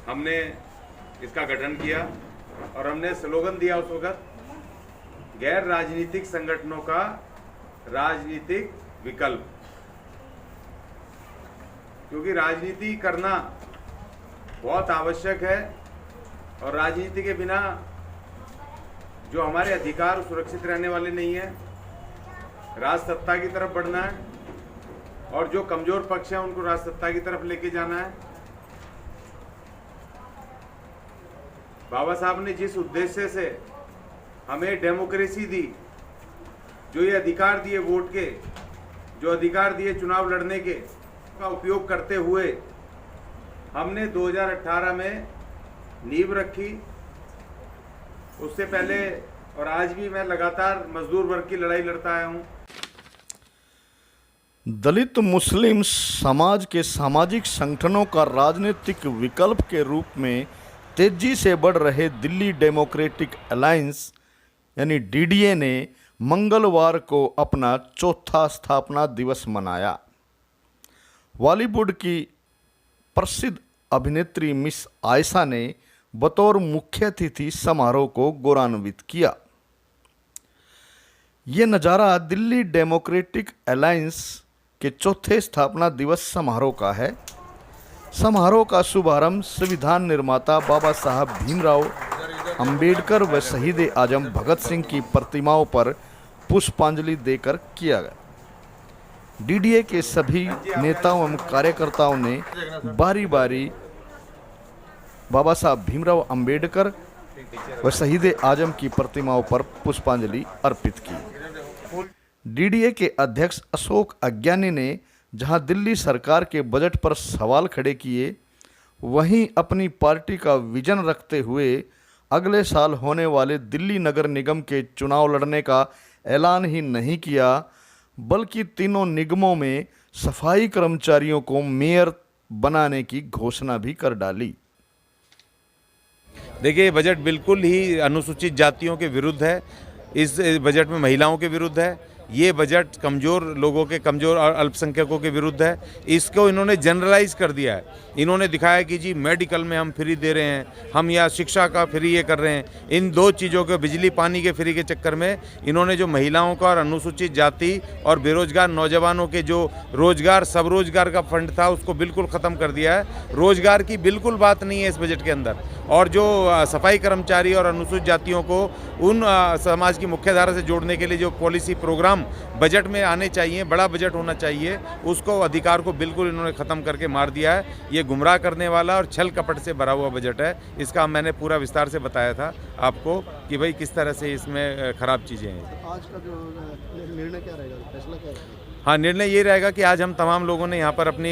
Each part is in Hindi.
हमने इसका गठन किया और हमने स्लोगन दिया उस वक्त, गैर राजनीतिक संगठनों का राजनीतिक विकल्प। क्योंकि राजनीति करना बहुत आवश्यक है और राजनीति के बिना जो हमारे अधिकार सुरक्षित रहने वाले नहीं है। राजसत्ता की तरफ बढ़ना है और जो कमजोर पक्ष है उनको राजसत्ता की तरफ लेके जाना है। बाबा साहब ने जिस उद्देश्य से हमें डेमोक्रेसी दी, जो ये अधिकार दिए वोट के, जो अधिकार दिए चुनाव लड़ने के, का उपयोग करते हुए हमने 2018 में नींव रखी। उससे पहले और आज भी मैं लगातार मजदूर वर्ग की लड़ाई लड़ता आया हूँ। दलित मुस्लिम समाज के सामाजिक संगठनों का राजनीतिक विकल्प के रूप में तेजी से बढ़ रहे दिल्ली डेमोक्रेटिक अलायंस यानी डीडीए ने मंगलवार को अपना चौथा स्थापना दिवस मनाया। बॉलीवुड की प्रसिद्ध अभिनेत्री मिस आयशा ने बतौर मुख्य अतिथि समारोह को गौरवान्वित किया। ये नज़ारा दिल्ली डेमोक्रेटिक अलायंस के चौथे स्थापना दिवस समारोह का है। समारोह का शुभारंभ संविधान निर्माता बाबा साहब भीमराव अंबेडकर व शहीद आजम भगत सिंह की प्रतिमाओं पर पुष्पांजलि देकर किया गया। डीडीए के सभी नेताओं एवं कार्यकर्ताओं ने बारी बारी बाबा साहब भीमराव अंबेडकर व शहीद आजम की प्रतिमाओं पर पुष्पांजलि अर्पित की। डीडीए के अध्यक्ष अशोक अज्ञानी ने जहां दिल्ली सरकार के बजट पर सवाल खड़े किए, वहीं अपनी पार्टी का विजन रखते हुए अगले साल होने वाले दिल्ली नगर निगम के चुनाव लड़ने का ऐलान ही नहीं किया, बल्कि तीनों निगमों में सफाई कर्मचारियों को मेयर बनाने की घोषणा भी कर डाली। देखिए, बजट बिल्कुल ही अनुसूचित जातियों के विरुद्ध है। इस बजट में महिलाओं के विरुद्ध है। ये बजट कमज़ोर लोगों के, कमज़ोर और अल्पसंख्यकों के विरुद्ध है। इसको इन्होंने जनरलाइज कर दिया है। इन्होंने दिखाया कि जी मेडिकल में हम फ्री दे रहे हैं, हम या शिक्षा का फ्री ये कर रहे हैं। इन दो चीज़ों के, बिजली पानी के फ्री के चक्कर में इन्होंने जो महिलाओं का और अनुसूचित जाति और बेरोजगार नौजवानों के जो रोजगार, सब रोजगार का फंड था, उसको बिल्कुल ख़त्म कर दिया है। रोजगार की बिल्कुल बात नहीं है इस बजट के अंदर। और जो सफाई कर्मचारी और अनुसूचित जातियों को उन समाज की मुख्यधारा से जोड़ने के लिए जो पॉलिसी प्रोग्राम बजट में आने चाहिए, बड़ा बजट होना चाहिए, उसको अधिकार को बिल्कुल इन्होंने ख़त्म करके मार दिया है। ये गुमराह करने वाला और छल कपट से भरा हुआ बजट है। इसका मैंने पूरा विस्तार से बताया था आपको कि भाई किस तरह से इसमें खराब चीज़ें हैं। आज का जो निर्णय क्या रहेगा, फैसला क्या रहेगा? हाँ, निर्णय ये रहेगा कि आज हम तमाम लोगों ने यहाँ पर अपनी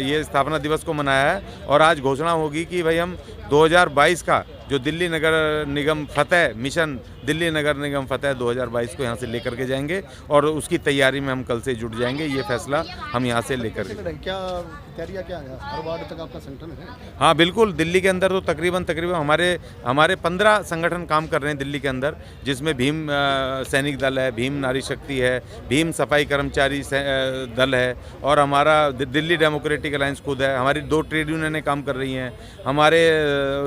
ये स्थापना दिवस को मनाया है और आज घोषणा होगी कि भाई हम 2022 का जो दिल्ली नगर निगम फतेह मिशन, दिल्ली नगर निगम फतेह 2022 को यहाँ से लेकर के जाएंगे और उसकी तैयारी में हम कल से जुट जाएंगे। ये फैसला हम यहाँ से लेकर के। क्या तैयारियाँ क्या है? हर वार्ड तक आपका संगठन है? हाँ बिल्कुल, दिल्ली के अंदर तो तकरीबन हमारे 15 संगठन काम कर रहे हैं दिल्ली के अंदर, जिसमें भीम सैनिक दल है, भीम नारी शक्ति है, भीम सफाई कर्मचारी दल है और हमारा दिल्ली डेमोक्रेटिक अलायंस खुद है। हमारी 2 ट्रेड यूनियनें काम कर रही हैं, हमारे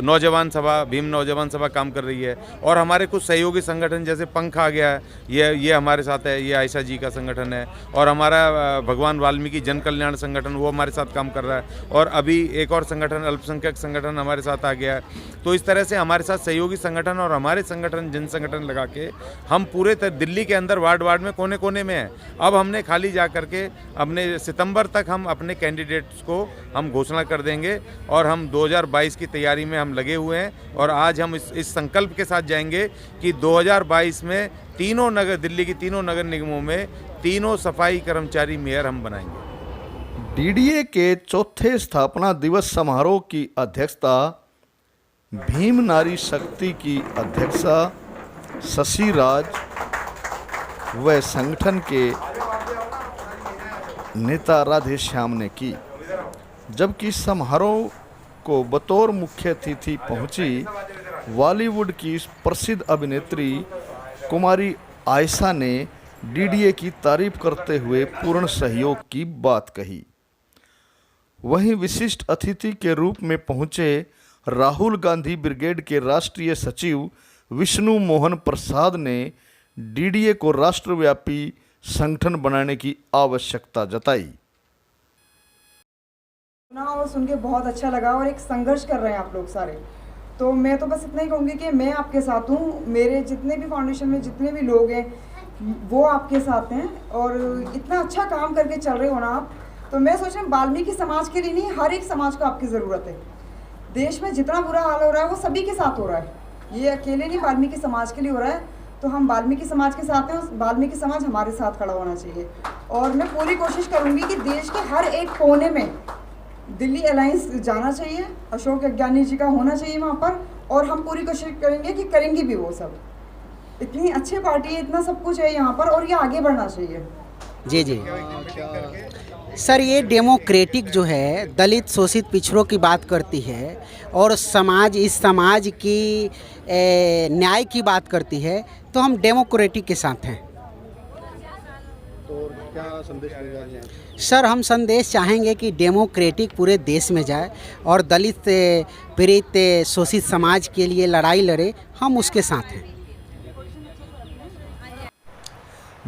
नौजवान सभा, भीम नौजवान सभा काम कर रही है और हमारे कुछ सहयोगी संगठन जैसे पंख आ गया है, ये हमारे साथ है, ये आयशा जी का संगठन है और हमारा भगवान वाल्मीकि जन कल्याण संगठन वो हमारे साथ काम कर रहा है और अभी एक और संगठन अल्पसंख्यक संगठन हमारे साथ आ गया है। तो इस तरह से हमारे साथ सहयोगी संगठन और हमारे संगठन जन संगठन लगा के हम पूरे दिल्ली के अंदर वार्ड वार्ड में कोने कोने में हैं। अब हमने खाली जा करके अपने सितंबर तक हम अपने कैंडिडेट्स को हम घोषणा कर देंगे और हम 2022 की तैयारी में हम लगे हुए हैं और आज हम इस संकल्प के साथ जाएंगे कि 2022 में दिल्ली की तीनों नगर निगमों में 3 सफाई कर्मचारी मेयर हम बनाएंगे। डीडीए के चौथे स्थापना दिवस समारोह की अध्यक्षता भीम नारी शक्ति की अध्यक्षा शशि राज व संगठन के नेता राधे श्याम ने की, जबकि समारोह को बतौर मुख्य अतिथि पहुंची बॉलीवुड की प्रसिद्ध अभिनेत्री कुमारी आयशा ने डीडीए की तारीफ करते हुए पूर्ण सहयोग की बात कही। वहीं विशिष्ट अतिथि के रूप में पहुंचे राहुल गांधी ब्रिगेड के राष्ट्रीय सचिव विष्णु मोहन प्रसाद ने डीडीए को राष्ट्रव्यापी संगठन बनाने की आवश्यकता जताई। सुना और सुन के बहुत अच्छा लगा और एक संघर्ष कर रहे हैं आप लोग सारे। तो मैं तो बस इतना ही कहूँगी कि मैं आपके साथ हूँ, मेरे जितने भी फाउंडेशन में जितने भी लोग हैं वो आपके साथ हैं और इतना अच्छा काम करके चल रहे हो ना आप। तो मैं सोच रही हूँ वाल्मीकि समाज के लिए नहीं, हर एक समाज को आपकी ज़रूरत है। देश में जितना बुरा हाल हो रहा है वो सभी के साथ हो रहा है, ये अकेले नहीं वाल्मीकि समाज के लिए हो रहा है। तो हम वाल्मीकि समाज के साथ हैं, वाल्मीकि समाज हमारे साथ खड़ा होना चाहिए। और मैं पूरी कोशिश करूँगी कि देश के हर एक कोने में दिल्ली अलायंस जाना चाहिए, अशोक अज्ञानी जी का होना चाहिए वहाँ पर, और हम पूरी कोशिश करेंगे कि करेंगे भी वो सब। इतनी अच्छी पार्टी है, इतना सब कुछ है यहाँ पर और ये आगे बढ़ना चाहिए। जी जी सर, ये डेमोक्रेटिक जो है दलित शोषित पिछड़ों की बात करती है और समाज, इस समाज की न्याय की बात करती है, तो हम डेमोक्रेटिक के साथ हैं। तो क्या संदेश देना चाहेंगे आप? सर, हम संदेश चाहेंगे कि डेमोक्रेटिक पूरे देश में जाए और दलित पीड़ित शोषित समाज के लिए लड़ाई लड़े, हम उसके साथ हैं।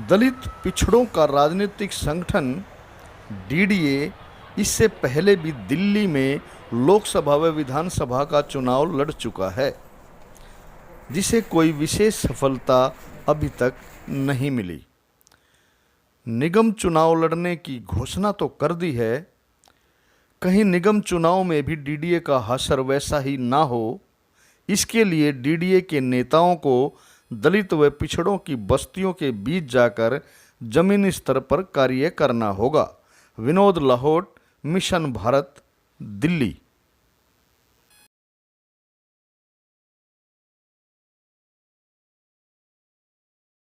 दलित पिछड़ों का राजनीतिक संगठन डीडीए इससे पहले भी दिल्ली में लोकसभा व विधानसभा का चुनाव लड़ चुका है, जिसे कोई विशेष सफलता अभी तक नहीं मिली। निगम चुनाव लड़ने की घोषणा तो कर दी है, कहीं निगम चुनाव में भी डीडीए का हाशर वैसा ही ना हो, इसके लिए डीडीए के नेताओं को दलित व पिछड़ों की बस्तियों के बीच जाकर जमीनी स्तर पर कार्य करना होगा। विनोद लाहौट, मिशन भारत, दिल्ली।